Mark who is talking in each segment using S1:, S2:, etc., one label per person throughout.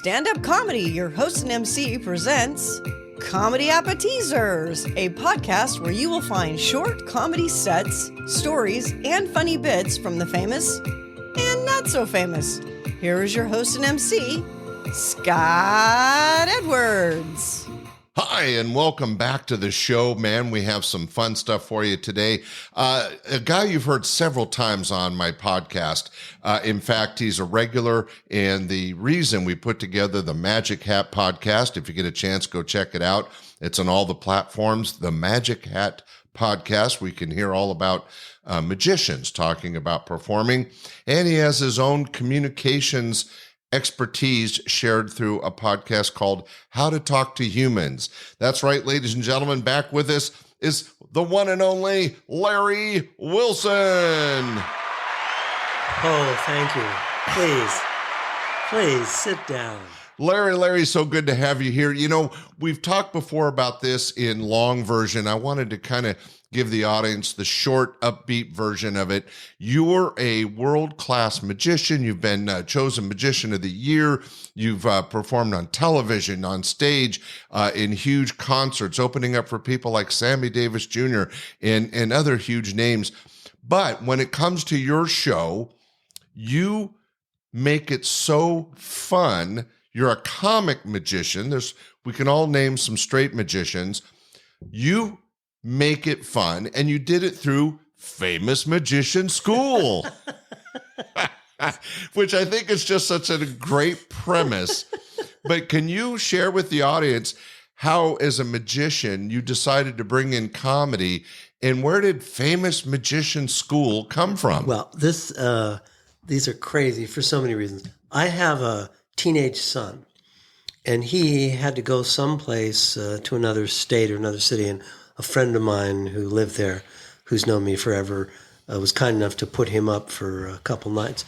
S1: Stand-Up Comedy, your host and MC, presents Comedy Appetizers, a podcast where you will find short comedy sets, stories, and funny bits from the famous and not so famous. Here is your host and MC, Scott Edwards.
S2: Hi, and welcome back to the show, man. We have some fun stuff for you today. A guy you've heard several times on my podcast. In fact, he's a regular, and the reason we put together the Magic Hat podcast, if you get a chance, go check it out. It's on all the platforms, the Magic Hat podcast. We can hear all about magicians talking about performing, and he has his own communications expertise shared through a podcast called How to Talk to Humans. That's right, ladies and gentlemen, back with us is the one and only Larry Wilson.
S3: Oh, thank you. Please sit down.
S2: Larry, so good to have you here. You know, we've talked before about this in long version. I wanted to kind of give the audience the short, upbeat version of it. You're a world-class magician. You've been chosen Magician of the Year. You've performed on television, on stage, in huge concerts, opening up for people like Sammy Davis Jr. and other huge names. But when it comes to your show, you make it so fun. You're a comic magician. We can all name some straight magicians. You make it fun, and you did it through Famous Magician School, which I think is just such a great premise. But can you share with the audience how, as a magician, you decided to bring in comedy, and where did Famous Magician School come from?
S3: Well, these are crazy for so many reasons. I have a teenage son, and he had to go someplace to another state or another city, and a friend of mine who lived there, who's known me forever, was kind enough to put him up for a couple nights.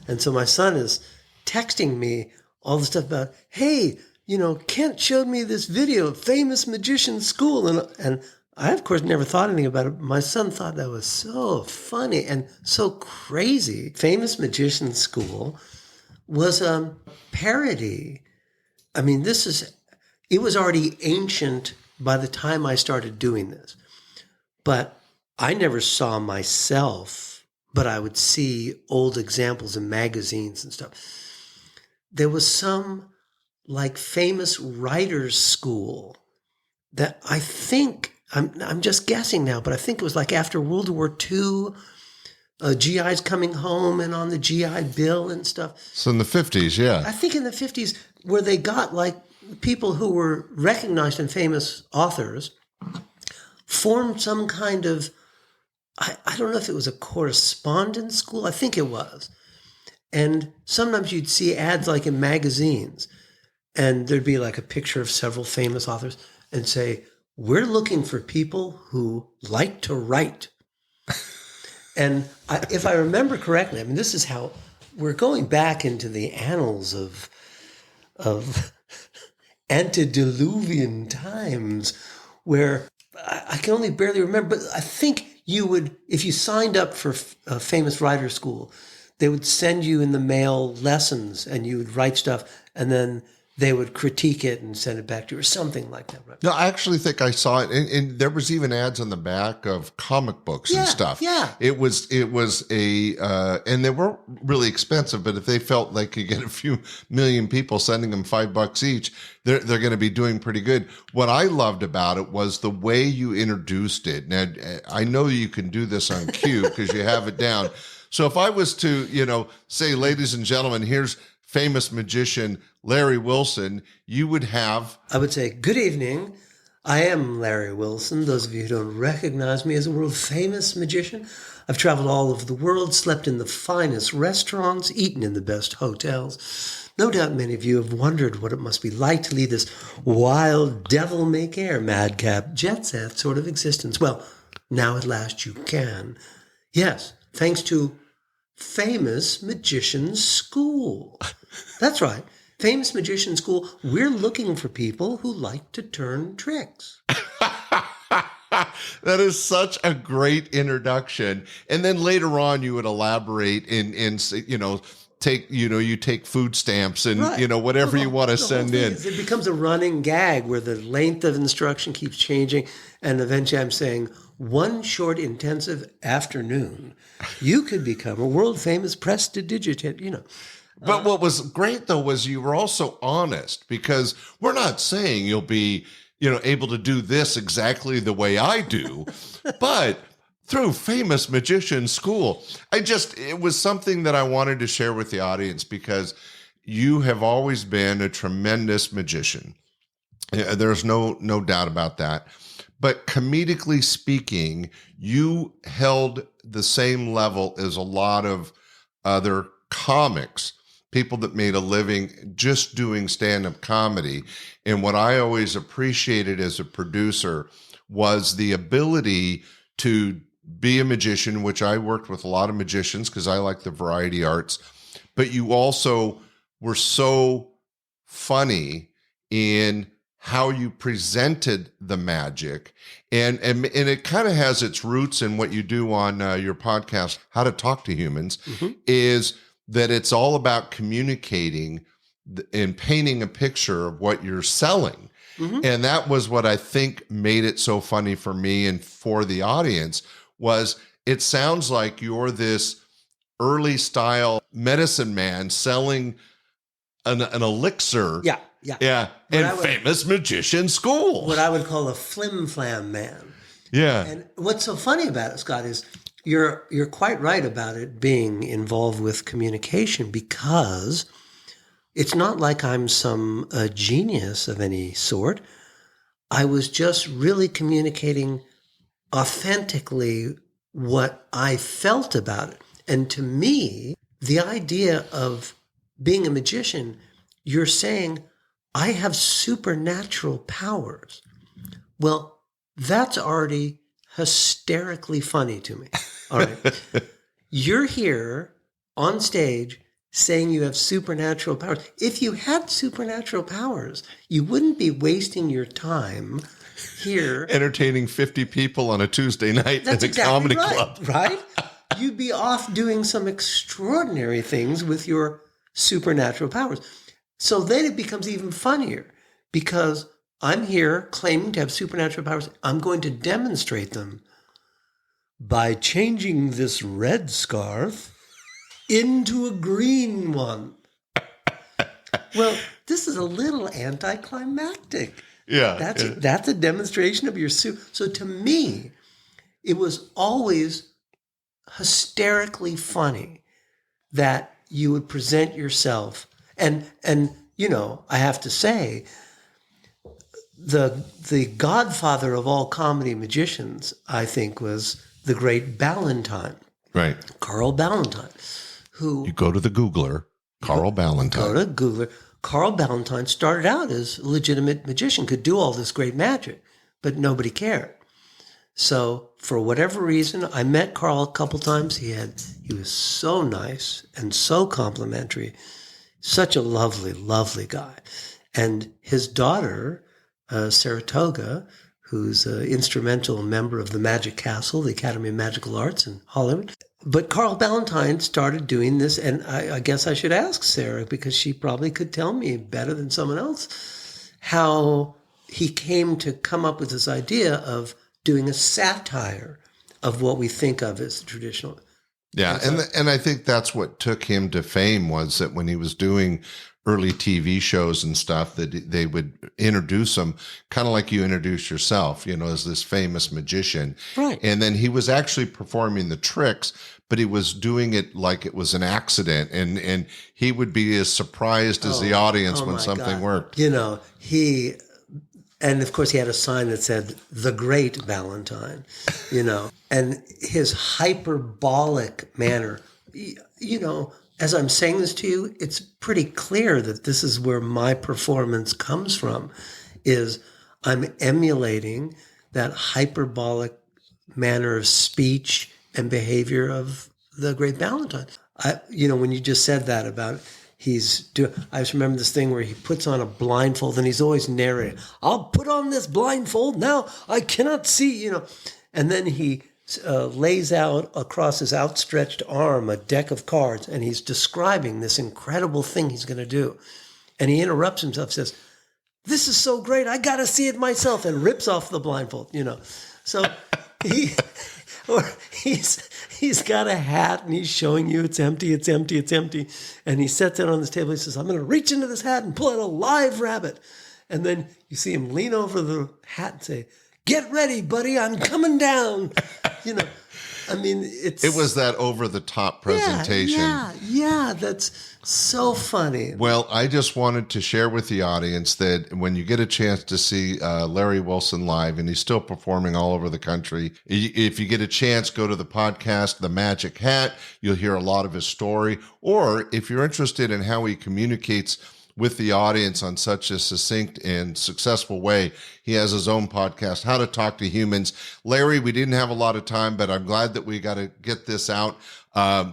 S3: And so my son is texting me all the stuff about, hey, you know, Kent showed me this video of Famous Magician School. And I, of course, never thought anything about it. My son thought that was so funny and so crazy. Famous Magician School was a parody. I mean, it was already ancient by the time I started doing this. But I never saw myself, but I would see old examples in magazines and stuff. There was some like famous writers' school that I think, I'm just guessing now, but I think it was like after World War II, GIs coming home and on the GI Bill and stuff.
S2: So in the 50s, yeah.
S3: I think in the 50s, where they got like people who were recognized and famous authors formed some kind of, I don't know if it was a correspondence school. I think it was. And sometimes you'd see ads like in magazines, and there'd be like a picture of several famous authors and say, we're looking for people who like to write. And if I remember correctly, I mean, this is how we're going back into the annals of antediluvian times, where I can only barely remember, but I think you would, if you signed up for a famous writer school, they would send you in the mail lessons and you would write stuff, and then they would critique it and send it back to you or something like that. Right?
S2: No, I actually think I saw it, and there was even ads on the back of comic books and stuff.
S3: Yeah,
S2: it was and they weren't really expensive, but if they felt like you get a few million people sending them $5 each, they're going to be doing pretty good. What I loved about it was the way you introduced it. Now, I know you can do this on cue because you have it down. So if I was to, say, ladies and gentlemen, here's famous magician Larry Wilson, you would have...
S3: I would say, good evening. I am Larry Wilson. Those of you who don't recognize me as a world-famous magician, I've traveled all over the world, slept in the finest restaurants, eaten in the best hotels. No doubt many of you have wondered what it must be like to lead this wild, devil-may-care, madcap, jet-set sort of existence. Well, now at last you can. Yes, thanks to Famous Magician School. That's right. Famous Magician School. We're looking for people who like to turn tricks.
S2: That is such a great introduction. And then later on, you would elaborate and you take food stamps and,
S3: Right.
S2: whatever you want to
S3: The whole
S2: send
S3: thing
S2: in.
S3: is it becomes a running gag where the length of instruction keeps changing. And eventually I'm saying, one short intensive afternoon, you could become a world famous prestidigitator,
S2: But what was great though was you were also honest, because we're not saying you'll be, able to do this exactly the way I do, but through Famous Magician School, it was something that I wanted to share with the audience, because you have always been a tremendous magician. There's no doubt about that. But comedically speaking, you held the same level as a lot of other comics, people that made a living just doing stand-up comedy. And what I always appreciated as a producer was the ability to be a magician, which I worked with a lot of magicians because I like the variety arts, but you also were so funny in how you presented the magic. And it kind of has its roots in what you do on your podcast, How to Talk to Humans, is that it's all about communicating and painting a picture of what you're selling. And that was what I think made it so funny for me and for the audience, was it sounds like you're this early style medicine man selling an elixir.
S3: Yeah.
S2: In Famous Magician School.
S3: What I would call a flim-flam man.
S2: Yeah.
S3: And what's so funny about it, Scott, is you're quite right about it being involved with communication, because it's not like I'm some genius of any sort. I was just really communicating authentically what I felt about it. And to me, the idea of being a magician, you're saying, I have supernatural powers. Well, that's already hysterically funny to me. All right. You're here on stage saying you have supernatural powers. If you had supernatural powers, you wouldn't be wasting your time here
S2: Entertaining 50 people on a Tuesday night at a comedy club.
S3: Right? You'd be off doing some extraordinary things with your supernatural powers. So then it becomes even funnier, because I'm here claiming to have supernatural powers. I'm going to demonstrate them by changing this red scarf into a green one. Well, this is a little anticlimactic.
S2: Yeah.
S3: That's a demonstration of your suit. So to me, it was always hysterically funny that you would present yourself. And I have to say, the godfather of all comedy magicians, I think, was the great Ballantyne.
S2: Right.
S3: Carl Ballantyne, who...
S2: You go to the Googler, Carl Ballantyne.
S3: Go to Googler. Carl Ballantyne started out as a legitimate magician, could do all this great magic, but nobody cared. So for whatever reason, I met Carl a couple times. He was so nice and so complimentary. Such a lovely, lovely guy. And his daughter, Saratoga, who's an instrumental member of the Magic Castle, the Academy of Magical Arts in Hollywood. But Carl Ballantyne started doing this, and I guess I should ask Sarah, because she probably could tell me better than someone else, how he came to come up with this idea of doing a satire of what we think of as traditional.
S2: Yeah, and I think that's what took him to fame, was that when he was doing early TV shows and stuff, that they would introduce him kind of like you introduce yourself, as this famous magician.
S3: Right.
S2: And then he was actually performing the tricks, but he was doing it like it was an accident, and he would be as surprised as the audience when something worked.
S3: And of course, he had a sign that said, "The Great Valentine," and his hyperbolic manner, as I'm saying this to you, it's pretty clear that this is where my performance comes from, is I'm emulating that hyperbolic manner of speech and behavior of the Great Valentine. When you just said that about I just remember this thing where he puts on a blindfold and he's always narrating, "I'll put on this blindfold now. I cannot see," and then he lays out across his outstretched arm a deck of cards, and he's describing this incredible thing he's going to do. And he interrupts himself, says, "This is so great, I got to see it myself," and rips off the blindfold, So he's got a hat, and he's showing you it's empty. And he sets it on this table. He says, "I'm going to reach into this hat and pull out a live rabbit." And then you see him lean over the hat and say, "Get ready, buddy, I'm coming down." It
S2: was that over-the-top presentation.
S3: Yeah, that's so funny.
S2: Well, I just wanted to share with the audience that when you get a chance to see Larry Wilson live, and he's still performing all over the country, if you get a chance, go to the podcast, The Magic Hat. You'll hear a lot of his story. Or if you're interested in how he communicates with the audience on such a succinct and successful way, he has his own podcast, How to Talk to Humans. Larry, we didn't have a lot of time, but I'm glad that we got to get this out.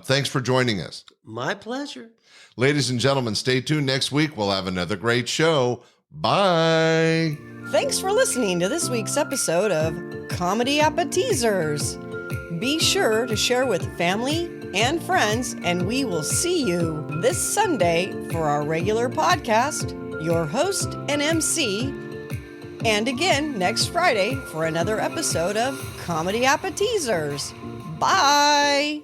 S2: Thanks for joining us.
S3: My pleasure.
S2: Ladies and gentlemen, stay tuned. Next week, we'll have another great show. Bye.
S1: Thanks for listening to this week's episode of Comedy Appetizers. Be sure to share with family and friends, and we will see you this Sunday for our regular podcast, your host and MC, and again next Friday for another episode of Comedy Appetizers. Bye!